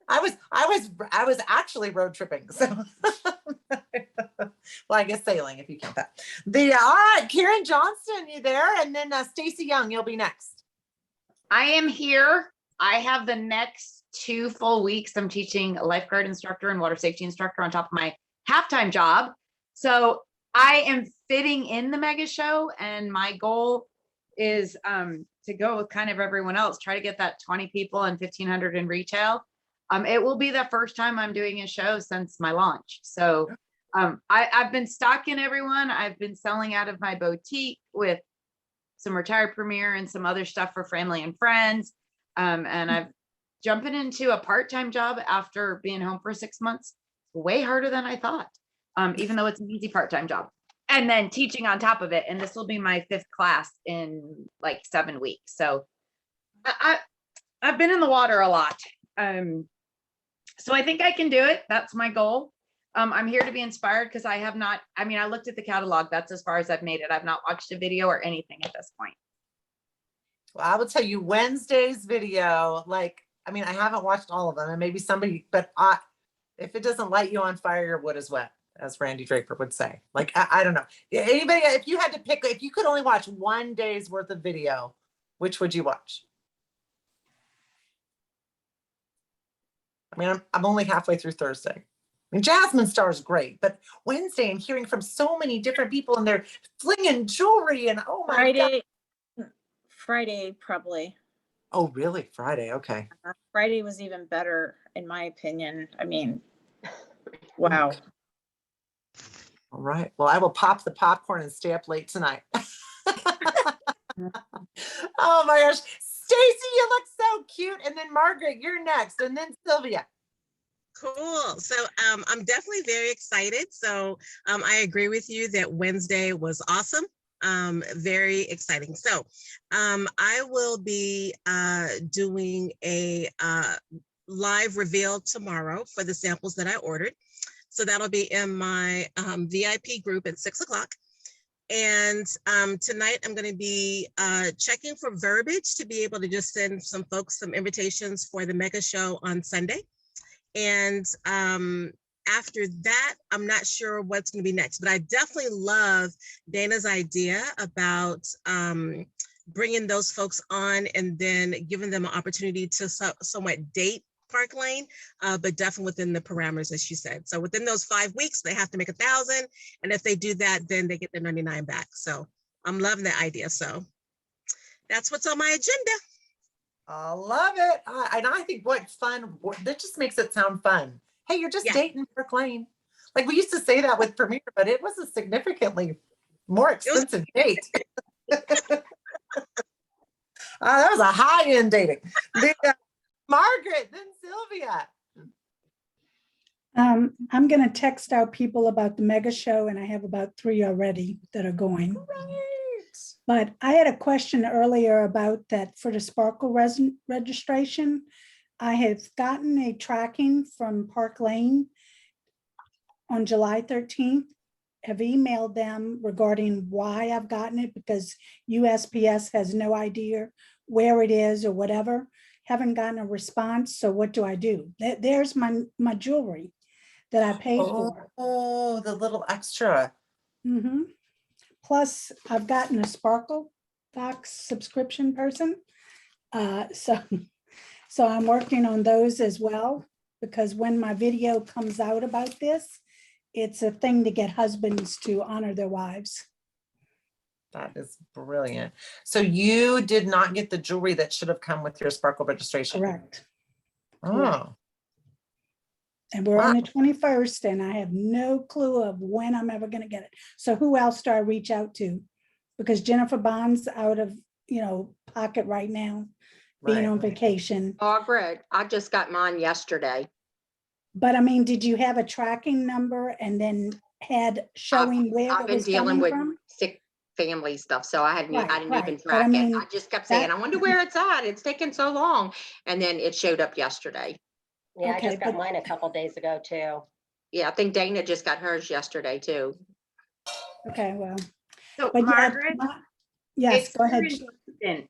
I was actually road tripping. So well, I guess sailing if you count that. All right, Karen Johnston, you there? And then Stacy Young, you'll be next. I am here. I have the next 2 full weeks. I'm teaching a lifeguard instructor and water safety instructor on top of my half-time job. So I am fitting in the mega show, and my goal is to go with kind of everyone else, try to get that 20 people and 1,500 in retail. It will be the first time I'm doing a show since my launch. So I've been stocking everyone. I've been selling out of my boutique with some retired premier and some other stuff for family and friends. And I've jumping into a part-time job after being home for 6 months, way harder than I thought, even though it's an easy part-time job. And then teaching on top of it. And this will be my 5th class in like 7 weeks. So I've been in the water a lot. So I think I can do it. That's my goal. I'm here to be inspired because I have not, I mean, I looked at the catalog. That's as far as I've made it. I've not watched a video or anything at this point. Well, I will tell you Wednesday's video, like, I mean, I haven't watched all of them, and maybe somebody, but if it doesn't light you on fire, your wood is wet, as Randy Draper would say. Like, I don't know. Anybody, if you had to pick, if you could only watch one day's worth of video, which would you watch? I mean, I'm only halfway through Thursday. I mean, Jasmine Star is great, but Wednesday and hearing from so many different people and they're flinging jewelry and oh my God. Friday, probably. Oh, really? Friday. Okay. Friday was even better, in my opinion. I mean, wow. All right. Well, I will pop the popcorn and stay up late tonight. Oh my gosh. Stacy, you look so cute. And then Margaret, you're next. And then Sylvia. Cool. So I'm definitely very excited. So I agree with you that Wednesday was awesome. Very exciting. So I will be doing a live reveal tomorrow for the samples that I ordered. So that'll be in my VIP group at 6 o'clock. And tonight I'm going to be checking for verbiage to be able to just send some folks some invitations for the mega show on Sunday. And after that, I'm not sure what's going to be next, but I definitely love Dana's idea about bringing those folks on and then giving them an opportunity to somewhat date Park Lane, but definitely within the parameters, as she said. So within those 5 weeks, they have to make 1,000. And if they do that, then they get their 99 back. So I'm loving that idea. So that's what's on my agenda. I love it. And I think what fun, that just makes it sound fun. Hey, you're just dating Park Lane. Like we used to say that with Premier, but it was a significantly more expensive date. That was a high-end dating. Margaret, then Sylvia. I'm going to text out people about the mega show, and I have about 3 already that are going. Great. But I had a question earlier about that for the Sparkle registration. I have gotten a tracking from Park Lane on July 13th. Have emailed them regarding why I've gotten it because USPS has no idea where it is or whatever. Haven't gotten a response. So what do I do? There's my jewelry that I paid for. Oh, the little extra. Mm-hmm. Plus, I've gotten a Sparkle Fox subscription person. So I'm working on those as well, because when my video comes out about this, it's a thing to get husbands to honor their wives. That is brilliant. So you did not get the jewelry that should have come with your Sparkle registration? Correct. Oh. And we're on the 21st, and I have no clue of when I'm ever going to get it. So who else do I reach out to? Because Jennifer Bond's out of, pocket right now, being on vacation. Margaret, I just got mine yesterday. But I mean, did you have a tracking number and then had showing where I've it been was dealing coming with from? sick family stuff, so I didn't even Right. But track I mean, it. I just kept saying, I wonder where it's at. It's taking so long. And then it showed up yesterday. Yeah, I Okay, just got but- mine a couple days ago too. Yeah, I think Dana just got hers yesterday too. Okay, well. So But yeah, Margaret, yes, go ahead.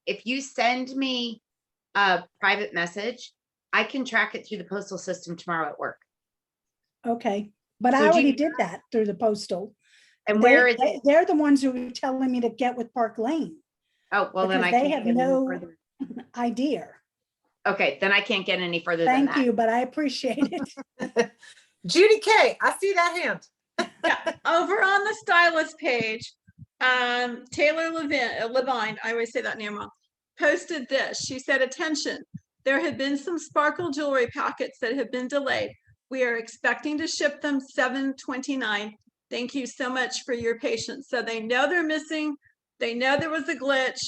If you send me a private message, I can track it through the postal system tomorrow at work. Okay, but I Would you already do did that through the postal. And where is it? They're the ones who were telling me to get with Park Lane. Oh, well, then because I they can have even move no further. idea. Okay, then I can't get any further than Thank that. you, but I appreciate it. Judy K, I see that hand. Yeah, over on the stylist page, Taylor Levine, I always say that name wrong, posted this. She said, attention, there have been some sparkle jewelry packets that have been delayed. We are expecting to ship them 7/29. Thank you so much for your patience. So they know they're missing. They know there was a glitch.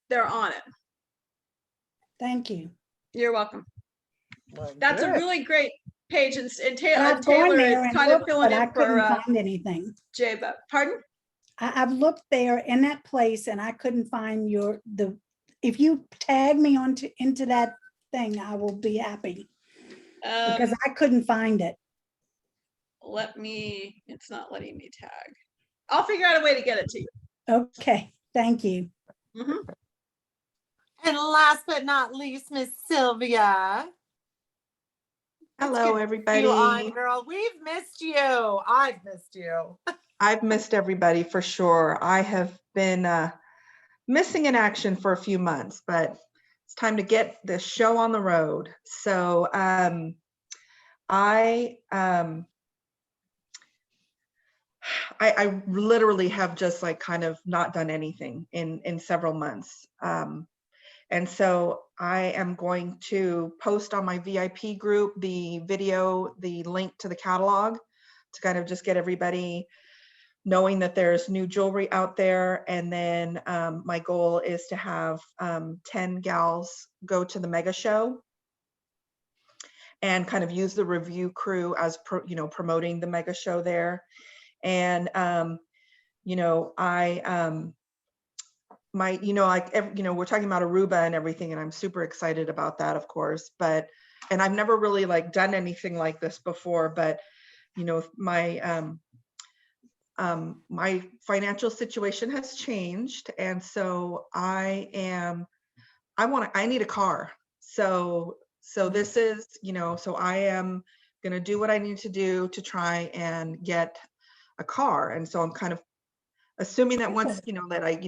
They're on it. Thank you. You're welcome. Well, That's a good. really great page, and And Taylor I've gone there is and kind of looked, filling but I in couldn't for find anything. Jay. But pardon? I've looked there in that place and I couldn't find if you tag me into that thing, I will be happy because I couldn't find it. It's not letting me tag. I'll figure out a way to get it to you. Okay, thank you. Mhm. And last but not least, Miss Sylvia. Hello, You everybody. on, girl. We've missed you. I've missed you. I've missed everybody for sure. I have been missing in action for a few months, but it's time to get this show on the road. So I literally have just like kind of not done anything in several months. And so I am going to post on my VIP group the video, the link to the catalog to kind of just get everybody knowing that there's new jewelry out there. And then my goal is to have 10 gals go to the mega show and kind of use the review crew as promoting the mega show there. And we're talking about Aruba and everything, and I'm super excited about that, of course. And I've never really like done anything like this before, but my financial situation has changed, and so I need a car. So this is, so I am gonna do what I need to do to try and get a car. And so I'm kind of assuming that once, that I,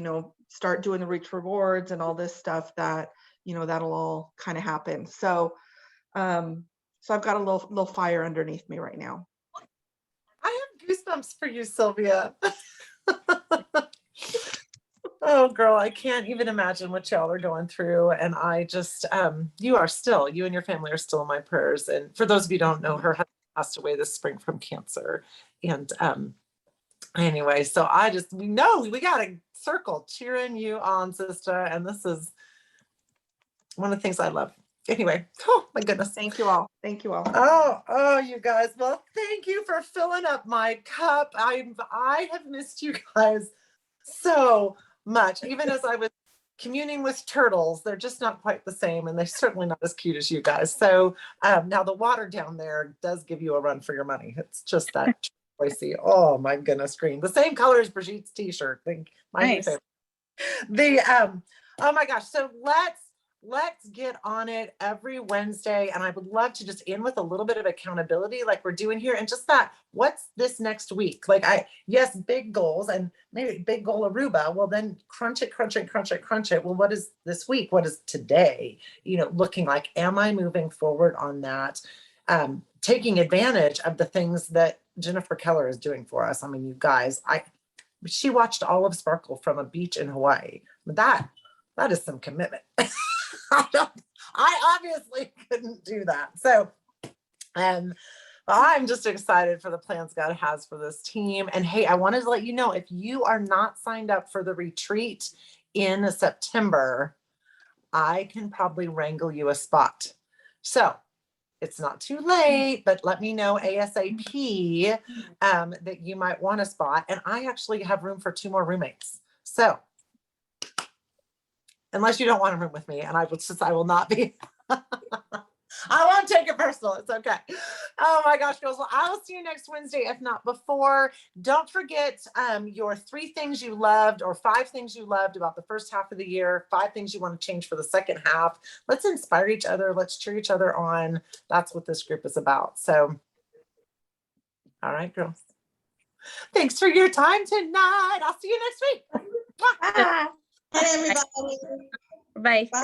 start doing the Reach Rewards and all this stuff, that, that'll all kind of happen. So, so I've got a little fire underneath me right now. I have goosebumps for you, Sylvia. Oh, girl, I can't even imagine what y'all are going through. And I just, you and your family are still in my prayers. And for those of you who don't know, her husband passed away this spring from cancer. And anyway, so we got a circle cheering you on, sister. And this is one of the things I love. Anyway, oh my goodness. Thank you all. Thank you all. Oh, you guys. Well, thank you for filling up my cup. I have missed you guys so much. Even as I was communing with turtles, they're just not quite the same, and they're certainly not as cute as you guys. So now the water down there does give you a run for your money. It's just that turquoisey. Oh my goodness, green. The same color as Brigitte's t-shirt. Nice. Favorite. Oh my gosh. So let's get on it every Wednesday. And I would love to just end with a little bit of accountability like we're doing here. And just that, what's this next week? Yes, big goals, and maybe big goal Aruba. Well, then crunch it. Well, what is this week? What is today, looking like? Am I moving forward on that? Taking advantage of the things that Jennifer Keller is doing for us. I mean, you guys, she watched all of Sparkle from a beach in Hawaii. That is some commitment. I obviously couldn't do that. So I'm just excited for the plans God has for this team. And hey, I wanted to let you know, if you are not signed up for the retreat in September, I can probably wrangle you a spot. So it's not too late, but let me know ASAP that you might want a spot. And I actually have room for 2 more roommates. So unless you don't want to room with me, and I will not be. I won't take it personal. It's okay. Oh my gosh, girls. Well, I will see you next Wednesday, if not before. Don't forget your 3 things you loved or 5 things you loved about the first half of the year, 5 things you want to change for the second half. Let's inspire each other. Let's cheer each other on. That's what this group is about. So, all right, girls. Thanks for your time tonight. I'll see you next week. Bye. Bye, everybody. Bye. Bye.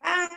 Bye.